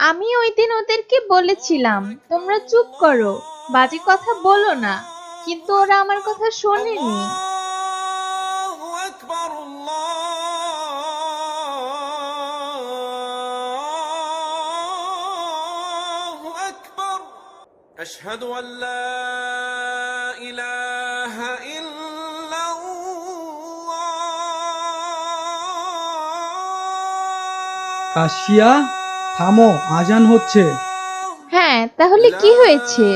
আমি ওই দিন ওদেরকে বলেছিলাম তোমরা চুপ করো, বাজে কথা বলো না, কিন্তু ওরা আমার কথা শোনেনি। الله أكبر الله أكبر أشهد أن لا إله إلا কাশিয়া, থামো, আজান হচ্ছে। হ্যাঁ, তাহলে কি لا হয়েছে?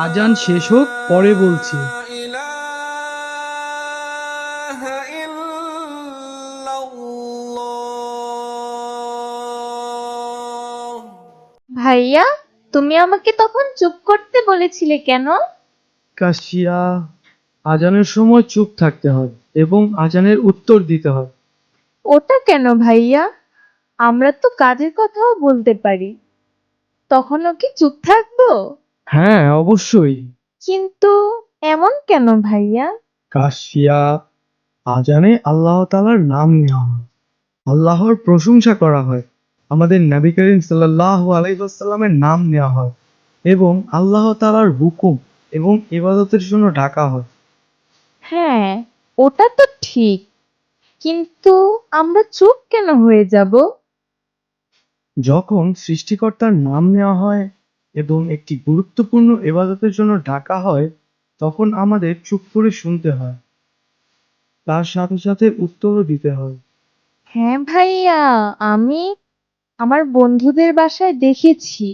আজান শেষ হোক, পরে বলছি। إله إلا الله ভাইয়া, তুমি আমাকে তখন চুপ করতে বলেছিলে কেন? কাশিয়া, আজানের সময় চুপ থাকতে হয় এবং আজানের উত্তর দিতে হয়। ওটা কেন ভাইয়া? আমরা তো কাজের কথাও বলতে পারি। তখনও কি চুপ থাকবো? হ্যাঁ, অবশ্যই। কিন্তু এমন কেন ভাইয়া? কাশিয়া, আজানে আল্লাহ তাআলার নাম নেওয়া হয়, আল্লাহর প্রশংসা করা হয়, আমাদের নবী করিম সাল্লাল্লাহু আলাইহি ওয়াসাল্লামের নাম নেওয়া হয় এবং আল্লাহ তাআলার হুকুম এবং ইবাদতের জন্য ডাকা হয়। হ্যাঁ, ওটা তো ঠিক। কিন্তু আমরা চুপ কেন হয়ে যাব? যখন সৃষ্টিকর্তার নাম নেওয়া হয় এবং একটি গুরুত্বপূর্ণ ইবাদতের জন্য ডাকা হয়, তখন আমাদের চুপ করে শুনতে হয়, তার সাথে সাথে উত্তরও দিতে হয়। হ্যাঁ ভাইয়া, আমি আমার বন্ধুদের বাসায় দেখেছি,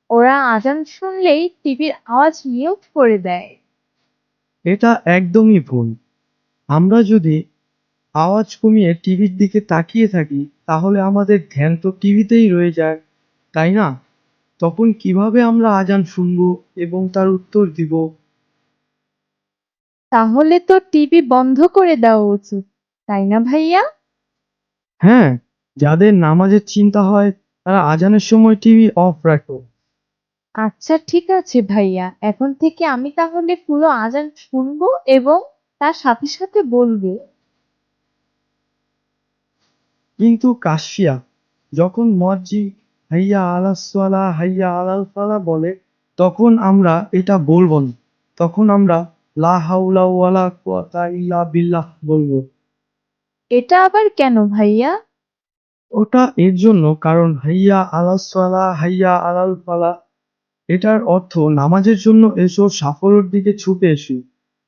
ওরা আজান শুনলেই টিভির আওয়াজ মিউট করে দেয়। এটা একদমই ভুল। আমরা যদি আওয়াজ কমিয়ে টিভির দিকে তাকিয়ে থাকি, তাহলে আমাদের ধ্যান তো টিভিতেই রয়ে যায়, তাই না? তখন কিভাবে আমরা আজান শুনবো এবং তার উত্তর দিব? তাহলে তো টিভি বন্ধ করে দেওয়া উচিত, তাই না ভাইয়া? হ্যাঁ, যাদের নামাজের চিন্তা হয় তারা আজানের সময় টিভি অফ রাখো। আচ্ছা ঠিক আছে ভাইয়া, এখন থেকে আমি তাহলে পুরো আজান শুনবো এবং তার সাথে সাথে বলবো। কিন্তু কাশিয়া, যখন মুয়াজ্জিন হাইয়া আলাস সালাহ হাইয়া আলাল ফালাহ বলে, তখন আমরা এটা বলবো না। তখন আমরা লা হাওলা ওয়ালা কুওয়াতা ইল্লা বিল্লাহ বলবো। এটা আবার কেন ভাইয়া? ওটা এর জন্য কারণ হাইয়া আলাস সালাহ হাইয়া আলাল ফালাহ এটার অর্থ নামাজের জন্য এসো, সাফল্যের দিকে ছুটে এসো।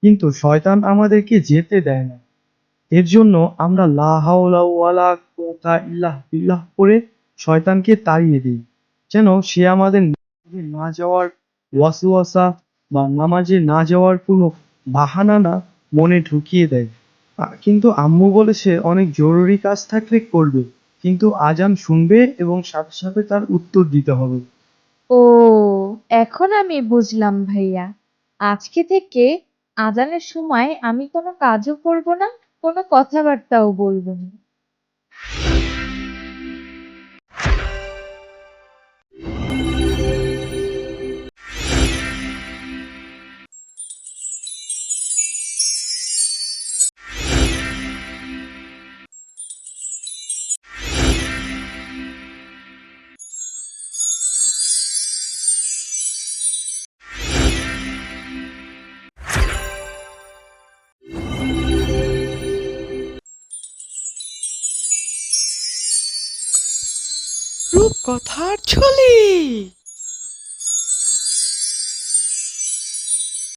কিন্তু শয়তান আমাদেরকে যেতে দেয় না। এর জন্য আমরা লা হাওলা ওয়ালা কুওয়াতা ইল্লা বিল্লাহ পড়ে শয়তানকে তাড়িয়ে দিই, যেন সে আমাদের নামাজে না যাওয়ার ওয়াসওয়াসা বা নামাজে না যাওয়ার কোনো বাহানা না মনে ঢুকিয়ে দেয়। কিন্তু আম্মু বলেছে অনেক জরুরি কাজ থাকলে করবে, কিন্তু আজান শুনবে এবং সাথে সাথে তার উত্তর দিতে হবে। ও, এখন আমি বুঝলাম ভাইয়া। আজকে থেকে আজানের সময় আমি কোনো কাজও করব না, কোনো কথাবার্তাও বলবো না। রূপকথার ঝুলি।